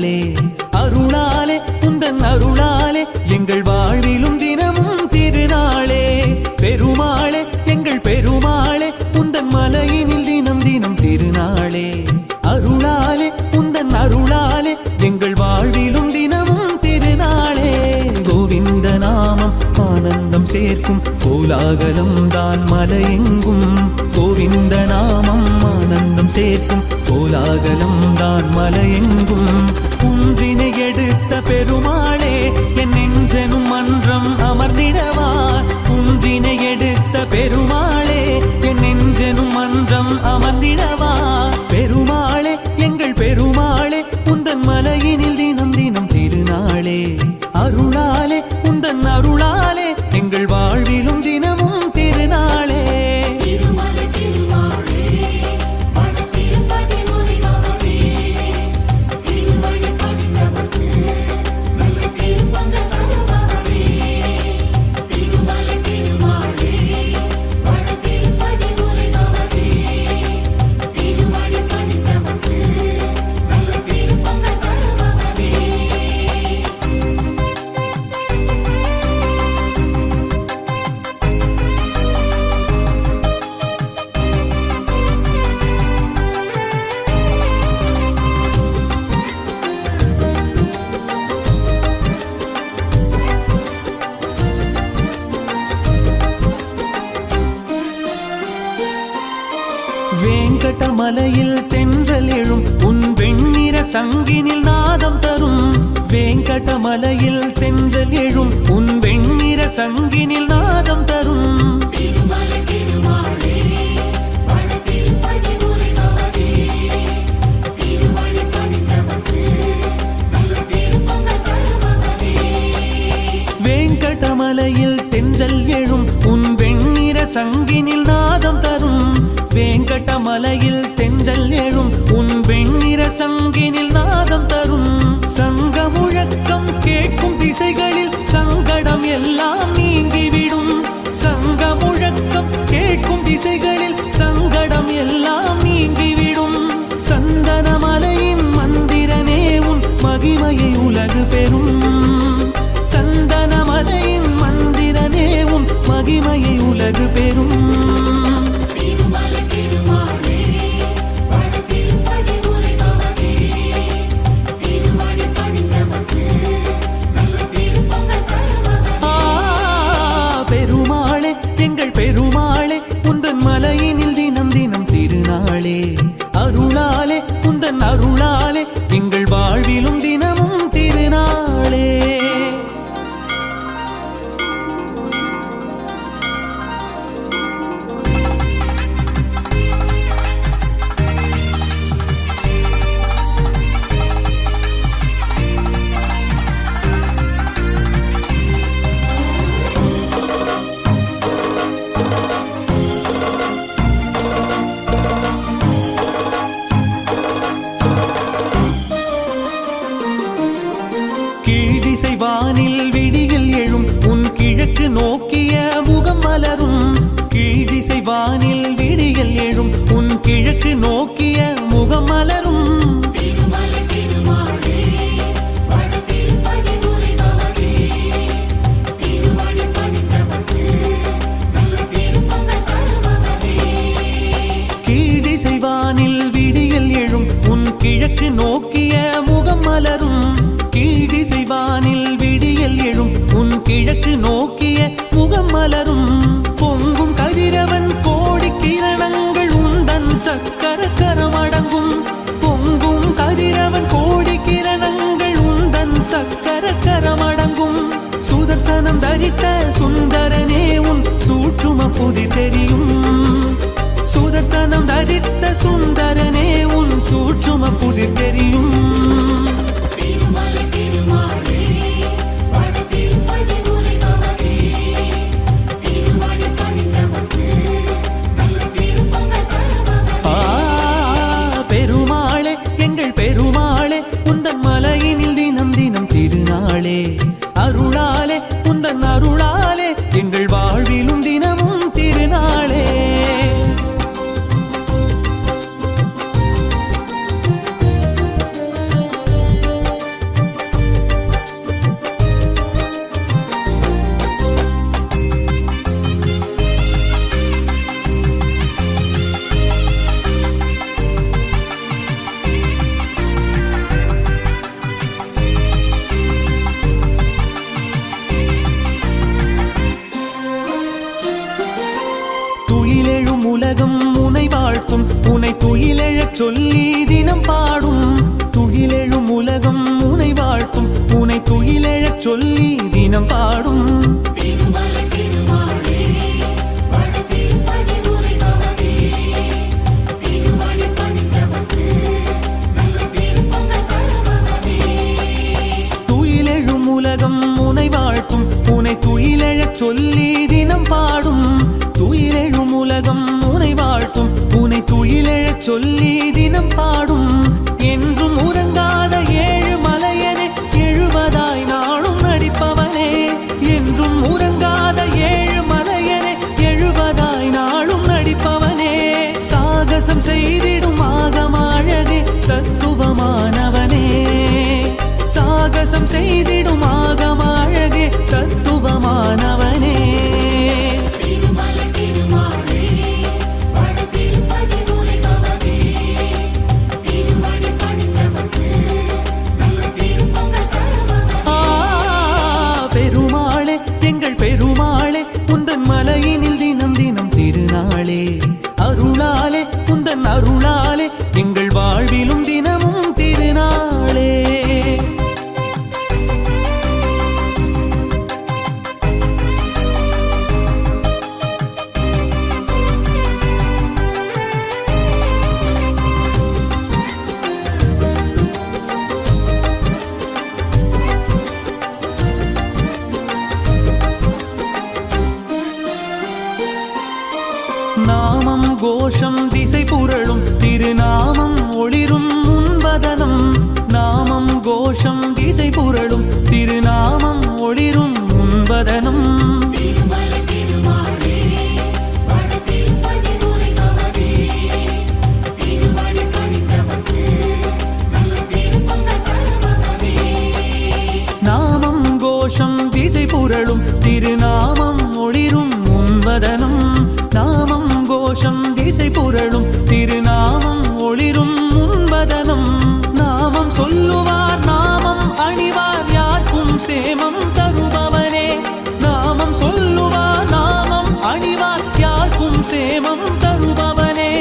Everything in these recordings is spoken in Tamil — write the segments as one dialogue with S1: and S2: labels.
S1: திருநாளே. அருளாலே உந்தன் அருளாலே எங்கள் வாழ்விலும் தினமும் திருநாளே. பெருமாளே எங்கள் பெருமாளே உந்தன் மலையினில் தினம் தினம் திருநாளே. அருளாலே உந்தன் அருளாலே எங்கள் வாழ்விலும் தினமும் திருநாளே. கோவிந்த நாமம் ஆனந்தம் சேர்க்கும் கோலாகலம் தான் மலையெங்கும். கோவிந்த நாமம் ஆனந்தம் சேர்க்கும் கோலாகலம் தான் மலையெங்கும். குன்றினை எடுத்த பெருமாளே என் நெஞ்சனும் மன்றம் அமர்ந்திடவா. குன்றினை எடுத்த பெருமாளே என் நெஞ்சனும் மன்றம் அமர்ந்திடவா. பெருமாளே எங்கள் பெருமாளே உந்தன் மலையினில் தினம் தினம் திருநாளே. அருளாலே உந்தன் அருளாலே எங்கள் வாழ்விலும் தினமும் திருநாளே. வேங்கடமலையில் தென்றல் எழும் உன் வெண்ணிற சங்கினில் நாதம் தரும். வேங்கடமலையில் தென்றல் எழும் உன் வெண்ணிற சங்கினில் நாதம் தரும். வேங்கடமலையில் தென்றல் எழும் உன் வெண்ணிற சங்கினில் நாதம் தரும். வேங்கடமலையில் தென்றல் எழும் உன் வெண்ணிற சங்கினில் நாதம் தரும். சங்க முழக்கம் கேட்கும் திசைகளில் சங்கடம் எல்லாம் நீங்கிவிடும். சங்க முழக்கம் கேட்கும் திசைகளில் சங்கடம் எல்லாம் நீங்கிவிடும். சந்தனமலையின் மந்திரனே உன் மகிமையை உலகு பெறும். சந்தனமலையின் மந்திரனே உன் மகிமையை உலகு பெறும். பெருமாளே எங்கள் பெருமாளே உந்தன் மலையினில் தினம் தினம் திருநாளே. அருளாலே உந்தன் அருளாலே எங்கள் வாழ்விலும் தினமும் திருநாளே. வானில் விடியில் எழும் உன் கிழக்கு நோக்கிய முகம் மலரும். கீழ்திசை வானில் விடியில் எழும் உன் கிழக்கு நோக்கிய முகம் மலரும். கீழ்திசை வானில் விடியில் எழும் உன் கிழக்கு நோக்கிய முகம் மலரும். கீழ்திசை வானில் விடியல் எழும் உன் கிழக்கு நோக்கிய முகம் மலரும். பொங்கும் கதிரவன் கோடி கிரணங்கள் உந்தன் சக்கர கரமடங்கும். பொங்கும் கதிரவன் கோடி கிரணங்கள் உந்தன் சக்கர கரமடங்கும். சுதர்சனம் தரித்த சுந்தரனே உன் சூட்சும புதி தெரியும். சுதர்சனம் தரித்த சுந்தரனே உன் சூட்சும புதிர் தெரியும். பெருமாளே எங்கள் பெருமாளே உந்தன் மலையினில் தினம் தினம் திருநாளே. அருளாலே உந்தன் அருளாலே எங்கள் வாழ்விலும் தினமும் திருநாளே. சொல்லி தினம் பாடும் துயிலெழும் உலகம் உனை வாழ்த்தும் உனை துயிலெழச் சொல்லி தினம் பாடும் துயிலெழும் உலகம் உனை வாழ்த்தும் உனை துயிலெழச் சொல்லி தினம் பாடும் துயிலெழும் உலகம் உனை வாழ்த்தும் உனை துயிலெழச் சொல்லி தினம் பாடும் என்றும் உறங்காத ஏழு மலையனே எழுபதாய் நாளும் நடிப்பவனே என்றும் உறங்காத ஏழு மலையனே எழுபதாய் நாளும் நடிப்பவனே சாகசம் செய்திடும் ஆகமழகே தத்துவமானவனே சாகசம் செய்திடும் ஆகமழகே தத்துவமானவனே பெருமாளே எங்கள் பெருமாளே உந்தன் மலையினில் தினம் தினம் திருநாளே அருளாலே உந்தன் அருளாலே எங்கள் வாழ்விலும் தினமும் திருநாளே நாமம் கோஷம் திசை புரளும் திருநாமம் ஒளிரும் முன்பதனம் நாமம் கோஷம் திசை புரளும் திருநாமம் ஒளிரும் முன்பதனம் நாமம் கோஷம் திசை புரளும் திருநாமம் ஒளிரும் முன்பதனம் நாமம் கோஷம் திசை புரளும் திருநாமம் ஒளிரும் முன்பதனம் நாமம் சொல்லுவார் நாமம் அணிவார் யார்க்கும் சேமம் தருபவனே நாமம் சொல்லுவார் நாமம் அணிவார் யார்க்கும் சேமம் தருபவனே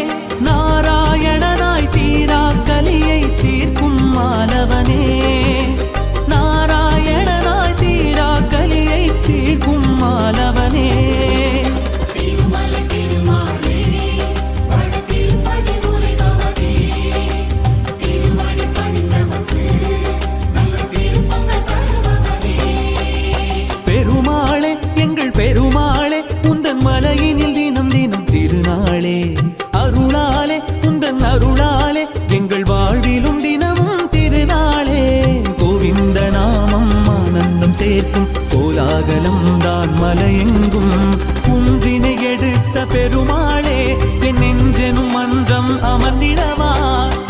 S1: நாராயணனாய் தீரா கலியை தீர்க்கும் மாலவனே நாராயணனாய் தீரா கலியை தீர்க்கும் மாலவனே பெருமாளே எங்கள் பெருமாளே உந்தன் மலையினில் தினம் தினம் திருநாளே அருளாலே உந்தன் அருளாலே எங்கள் வாழ்விலும் தினமும் திருநாளே கோவிந்த நாமம் ஆனந்தம் சேர்க்கும் கோலாகலம் தான் மலையெங்கும் குன்றினை எடுத்த பெருமாளே என் நெஞ்செனும் மன்றம் அமர்ந்திடவா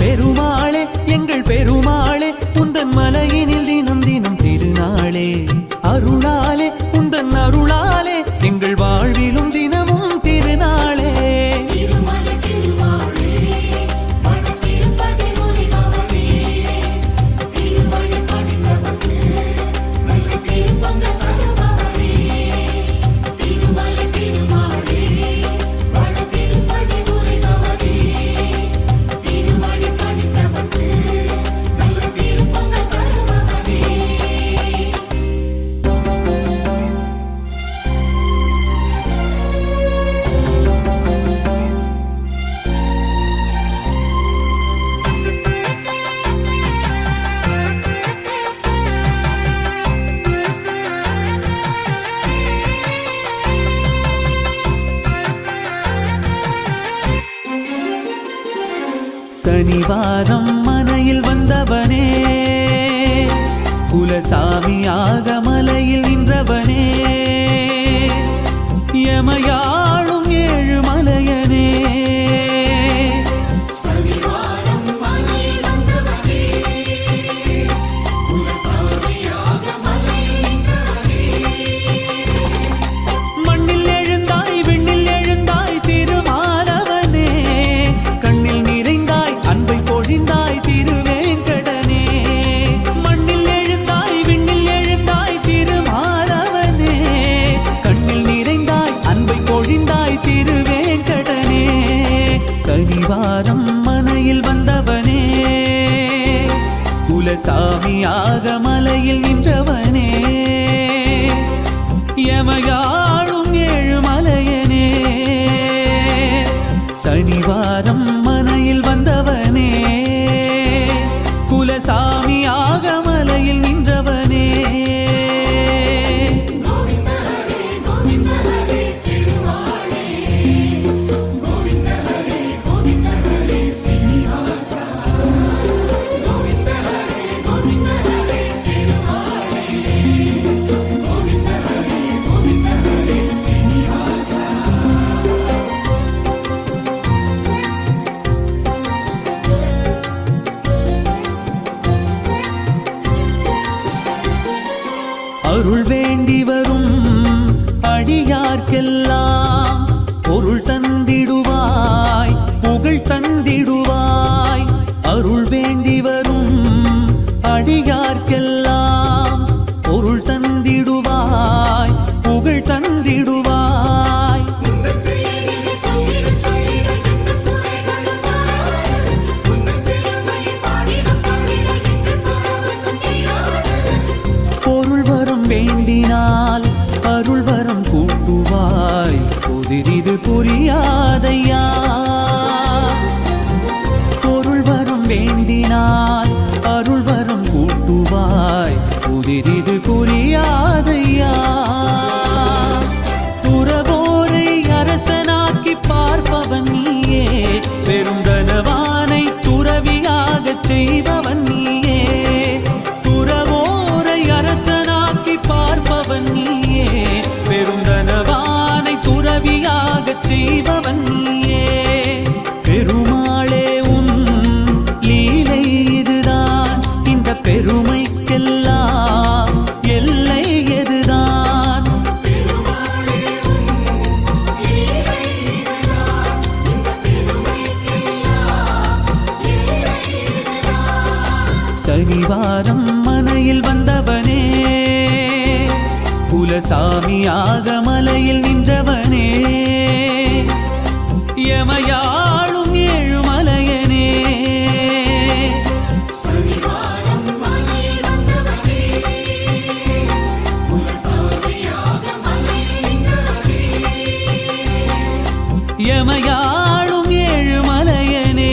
S1: பெருமாளே எங்கள் பெருமாளே உந்தன் மலையினில் தினம் தினம் திருநாளே அருளாலே உந்தன் அருளாலே எங்கள் வாழ்விலும் தினமும் திருநாளே சனிவாரம் மனையில் வந்தவனே குலசாமியாக மலையில் நின்றவனே யமயாளும் ஏழு மலையனே மண்ணில் எழுந்தாய் விண்ணில் எழுந்தாய் திருமாலவனே கண்ணில் நிறைந்தாய் அன்பை பொழிந்தாய் திருவேங்கடனே மண்ணில் எழுந்தாய் விண்ணில் எழுந்தாய் திருமாலவனே கண்ணில் நிறைந்தாய் அன்பை பொழிந்தாய் குலசாமியாக மலையில் நின்றவனே எமையாளும் ஏழுமலையனே சனிவாரம் மனையில் வந்தவனே குலசாமியாக மலையில் நின்றவனே அருள் வேண்டி வரும் அடியார்க்கெல்லாம் பொருள் தந்திடுவாய் புகழ் தந்திடுவாய் அருள் வேண்டி வரும் அடியார்க்கெல்லாம் பொருள் தந்திடுவாய் புகழ் தந்திடுவாய் பொருள் வரம் வேண்டினால் அருள் வரம் கூட்டுவாய் புதிரிது புரியாதையா பொருள் வரம் வேண்டினால் அருள் வரம் கூட்டுவாய் புதிரிது புரியாதையா துறவோரை அரசனாக்கி பார்ப்பவன் நீயே பெருந்தனவானை துறவியாகச் செய்பவன் நீயே துறவோரை அரசனாக்கி பார்ப்பவன் நீயே பெருந்தனவானை துறவியாகச் செய்பவன் நீயே பெருமாளே உன் லீலை இதுதான் இந்த பெருமைக்கெல்லாம் எல்லை எதுதான் சனிவாரம் மனையில் வந்தவனே குலசாமியாக மலையில் நின்றவனே எமையாளும் ஏழுமலையனே எமையாளும் ஏழுமலையனே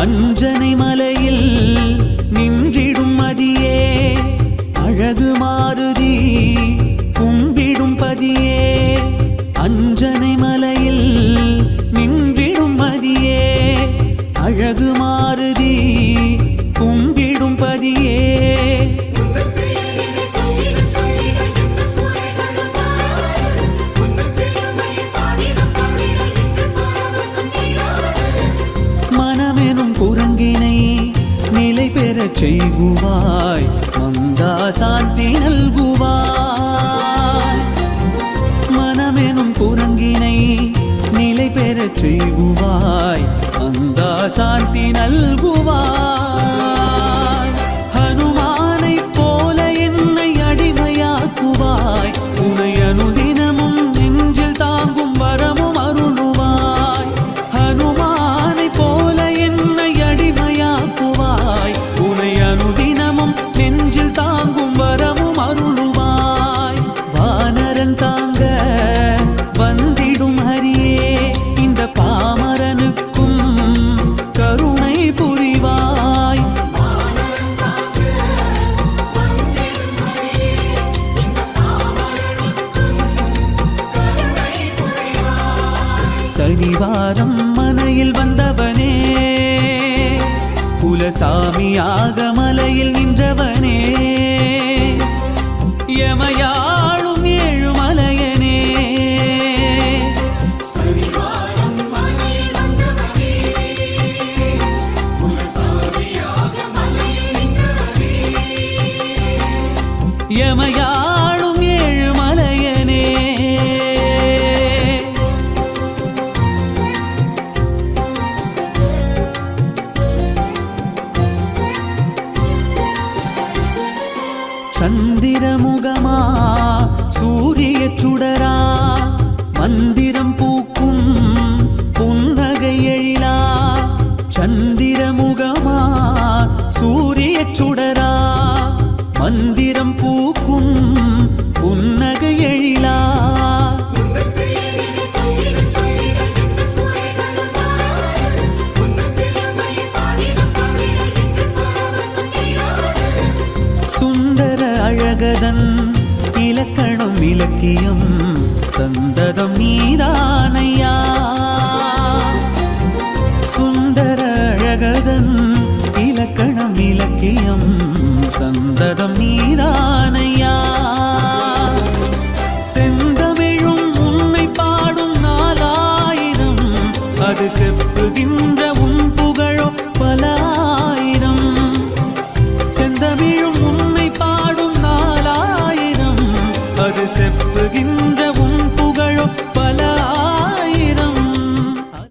S1: அஞ்சனை மலையில் நின்றிடும் மதியே அழகு மாருதி கும்பிடும் பதியே அஞ்சனை மலையில் நின்றிடும் மதியே அழகு மாருதி கும்பிடும் பதியே மனமெனும் குரங்கினை நிலை பெறச் செய்குவாய் மந்தா சாந்தி நல்குவாய் மனமெனும் குரங்கினை நிலை பெறச் செய்குவாய் மந்தா சாந்தி நல்குவாய் ஹனுமானை போல என்னை அடிமையாக்குவாய் உனை அனுதினமும் நெஞ்சில் தாங்கும் வரமும் அருளுவாய் ஹனுமானை போல என்னை அடிமையாக்குவாய் உனை அனுதினமும் நெஞ்சில் தாங்கும் வரமும் அருளுவாய் வானரன் தாங்க வந்திடும் ஹரியே இந்த பாமரனுக்கும் கருணை புரிவாய் சனிவாரம் மனையில் வந்தவனே குலசாமியாக மலையில் நின்றவனே எமையாளும் ஏழுமலையனே
S2: குலசாமியாக மலையில் நின்றவனே
S1: சந்திரமுகமா சூரிய சுடரா மந்திரம் பூக்கும் புன்னகை எழிலா சந்திரமுகமா சூரிய சுடரா மந்திரம் பூக்கும் புன்னகை எழிலா சுந்தர அழகதன் இலக்கணம் இலக்கியம் சந்ததம் நீதானையா சுந்தர அழகதன் இலக்கணம் இலக்கியம் சந்ததம் நீதான்